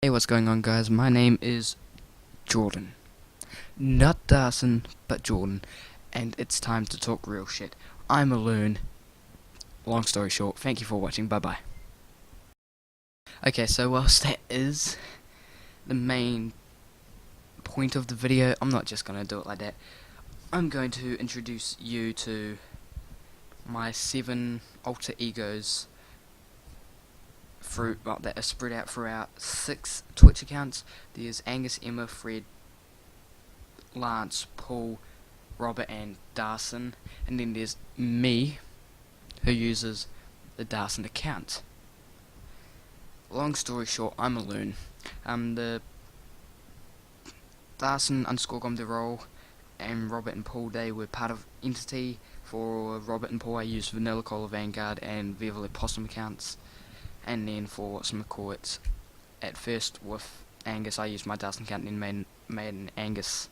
Hey, what's going on, guys? My name is Jordan. Not Dawson, but Jordan. And it's time to talk real shit. I'm a loon. Long story short, thank you for watching. Bye bye. Okay, so whilst that is the main point of the video, I'm not just gonna do it like that. I'm going to introduce you to my 7 alter egos that are spread out throughout 6 Twitch accounts. There's Angus, Emma, Fred, Lance, Paul, Robert and Darson, and then there's me, who uses the Darson account. Long story short, I'm a loon. The Darson underscore Gomderol and Robert and Paul, they were part of Entity. For Robert and Paul, I used Vanilla Cola Vanguard and Viva La Possum accounts, and then for whatchamacallit, at first with Angus, I used my Darson account and then made an Angus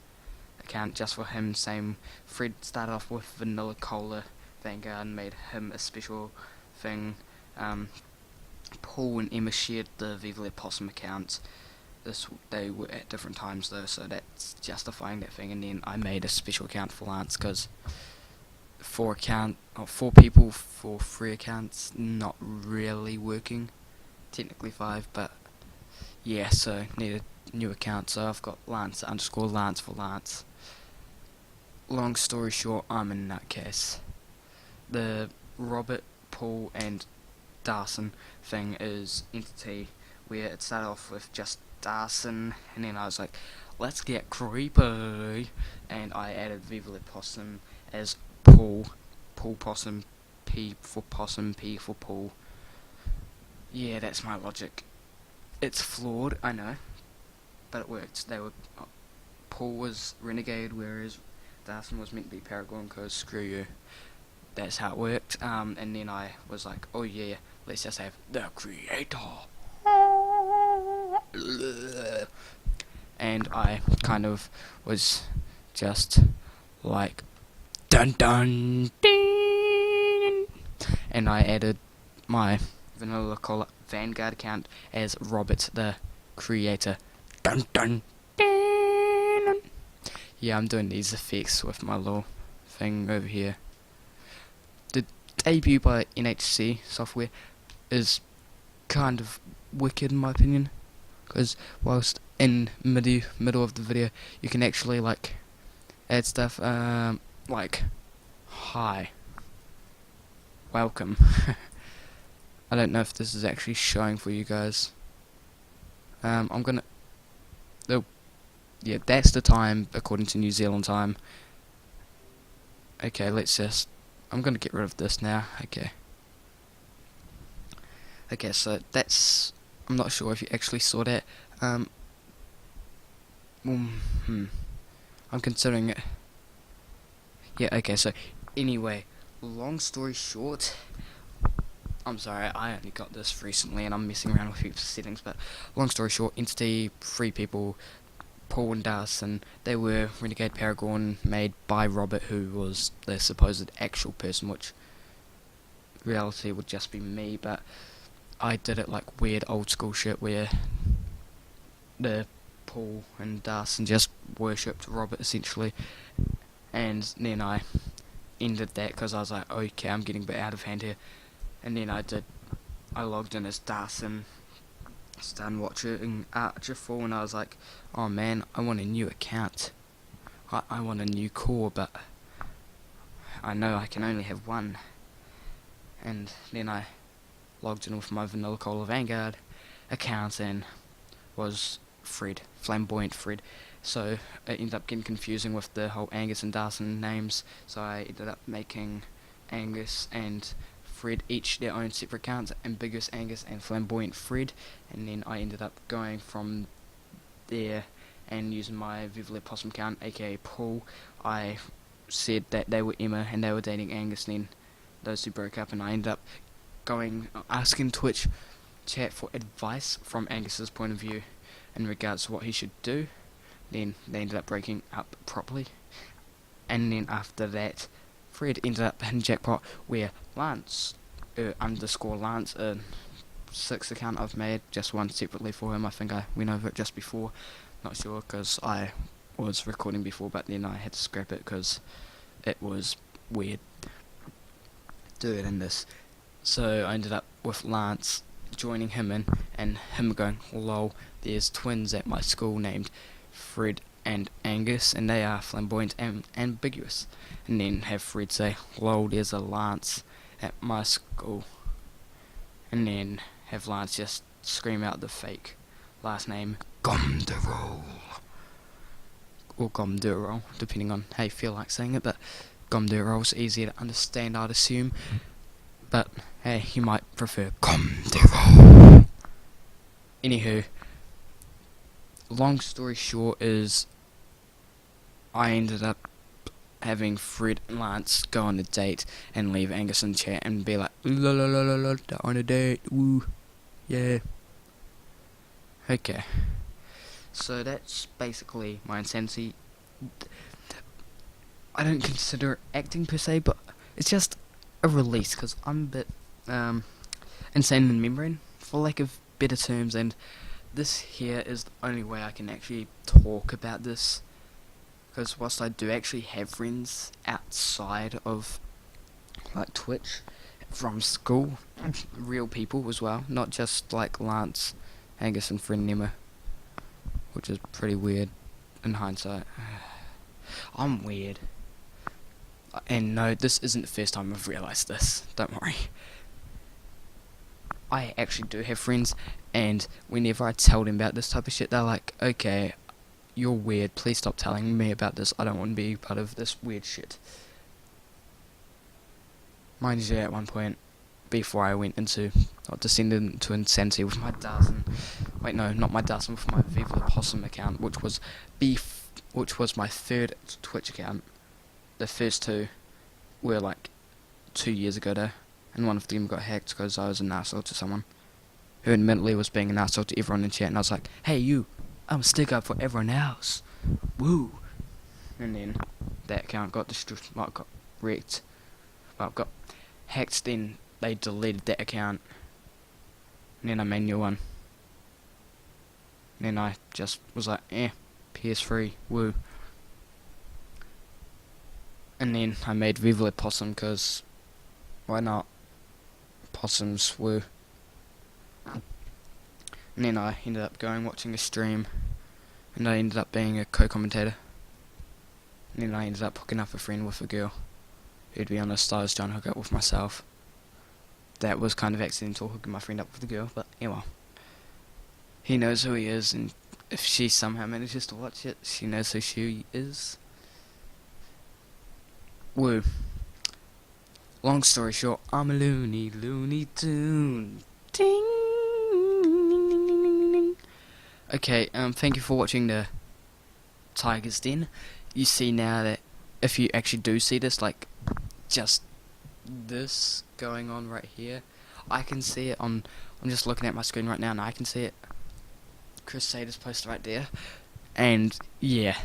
account just for him. Same, Fred started off with Vanilla Cola Vanguard and made him a special thing. Paul and Emma shared the Viva La Possum account. They were at different times though, so that's justifying that thing. And then I made a special account for Lance because 4 people for 3 accounts not really working. Technically 5, but yeah, so need a new account. So I've got Lance underscore Lance for Lance. Long story short, I'm a nutcase. The Robert, Paul and Darson thing is Entity, where it started off with just Darson, and then I was like, let's get creepy, and I added Viva La Possum as Paul Possum, P for Possum, P for Paul. Yeah, that's my logic. It's flawed, I know, but it worked. Paul was Renegade, whereas Darson was meant to be Paragon, cause screw you. That's how it worked. And then I was like, oh yeah, let's just have the creator. And I kind of was just like, dun dun ding, and I added my Vanilla Cola Vanguard account as Robert the creator. Dun dun ding. Yeah, I'm doing these effects with my little thing over here. The debut by NHC Software is kind of wicked in my opinion, because whilst in middle of the video you can actually like add stuff like hi, welcome. I don't know if this is actually showing for you guys. I'm gonna, oh yeah, that's the time according to New Zealand time. Okay, I'm gonna get rid of this now. Okay, so that's, I'm not sure if you actually saw that. I'm considering it. Yeah, okay, so anyway, long story short, I'm sorry, I only got this recently and I'm messing around with heaps of settings, but long story short, Entity, 3 people, Paul and Darson, they were Renegade Paragon made by Robert, who was the supposed actual person, which reality would just be me, but I did it like weird old school shit where the Paul and Darson just worshipped Robert essentially, and then I ended that because I was like, okay, I'm getting a bit out of hand here, and then I logged in as Darson, started watching Archerfall, and I was like, oh man, I want a new account, I want a new core, but I know I can only have one, and then I logged in with my Vanilla Cola Vanguard account and was Fred, Flamboyant Fred. So it ended up getting confusing with the whole Angus and Darson names, so I ended up making Angus and Fred each their own separate accounts, Ambiguous Angus and Flamboyant Fred, and then I ended up going from there and using my Viva La Possum account, aka Paul. I said that they were Emma and they were dating Angus, and then those 2 broke up, and I ended up asking Twitch chat for advice from Angus's point of view in regards to what he should do. Then they ended up breaking up properly, and then after that Fred ended up hitting jackpot where Lance underscore Lance 6th account I've made, just one separately for him. I think I went over it just before, not sure, because I was recording before, but then I had to scrap it because it was weird doing it in this. So I ended up with Lance joining him in, and him going, lol, there's twins at my school named Fred and Angus, and they are flamboyant and ambiguous. And then have Fred say, lol, there's a Lance at my school. And then have Lance just scream out the fake last name, Gomderol. Or Gomderol, depending on how you feel like saying it, but Gomderol's easier to understand, I'd assume. But, hey, you might prefer Gomderol. Anywho, long story short is, I ended up having Fred and Lance go on a date and leave Angus in chat and be like, la la la la la, they're on a date, woo, yeah. Okay, so that's basically my insanity. I don't consider it acting per se, but it's just a release, because I'm a bit insane in membrane, for lack of better terms, and this here is the only way I can actually talk about this. Because whilst I do actually have friends outside of, like, Twitch, from school, real people as well, not just, like, Lance, Angus and friend Nema, which is pretty weird in hindsight. I'm weird. And no, this isn't the first time I've realised this, don't worry. I actually do have friends, and whenever I tell them about this type of shit, they're like, okay, you're weird, please stop telling me about this, I don't want to be part of this weird shit. Mind you, at one point, before I went into, or descended into insanity with my Darson, wait no, not my Darson, with my Viva the Possum account, which was my third Twitch account. The first two were like 2 years ago though, and one of them got hacked because I was an arsehole to someone, who admittedly was being an arsehole to everyone in chat, and I was like, hey you, I'm a stick up for everyone else. Woo. And then that account got destroyed, like, got wrecked. Well, got hacked, then they deleted that account. And then I made a new one. And then I just was like, PS3, woo. And then I made Viva the Possum, because why not? Possums, woo. And then I ended up watching a stream, and I ended up being a co-commentator. And then I ended up hooking up a friend with a girl, who, to be honest, I was trying to hook up with myself. That was kind of accidental, hooking my friend up with a girl, but anyway. He knows who he is, and if she somehow manages to watch it, she knows who she is. Woo. Long story short, I'm a Looney Tune. Ding. Okay, thank you for watching the Tiger's Den. You see now that if you actually do see this, like, just this going on right here, I can see it on, I'm just looking at my screen right now and I can see it. Crusaders post right there. And yeah,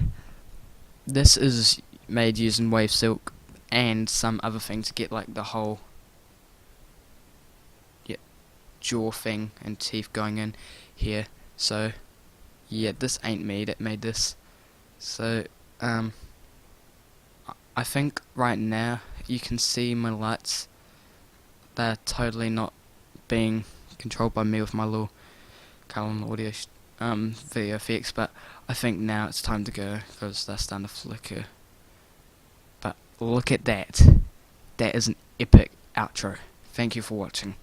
this is made using Wave Silk and some other thing to get like the whole jaw thing and teeth going in here. So yeah, this ain't me that made this. So I think right now you can see my lights. They're totally not being controlled by me with my little Calum audio video effects, but I think now it's time to go because they're starting to flicker. But look at that. That is an epic outro. Thank you for watching.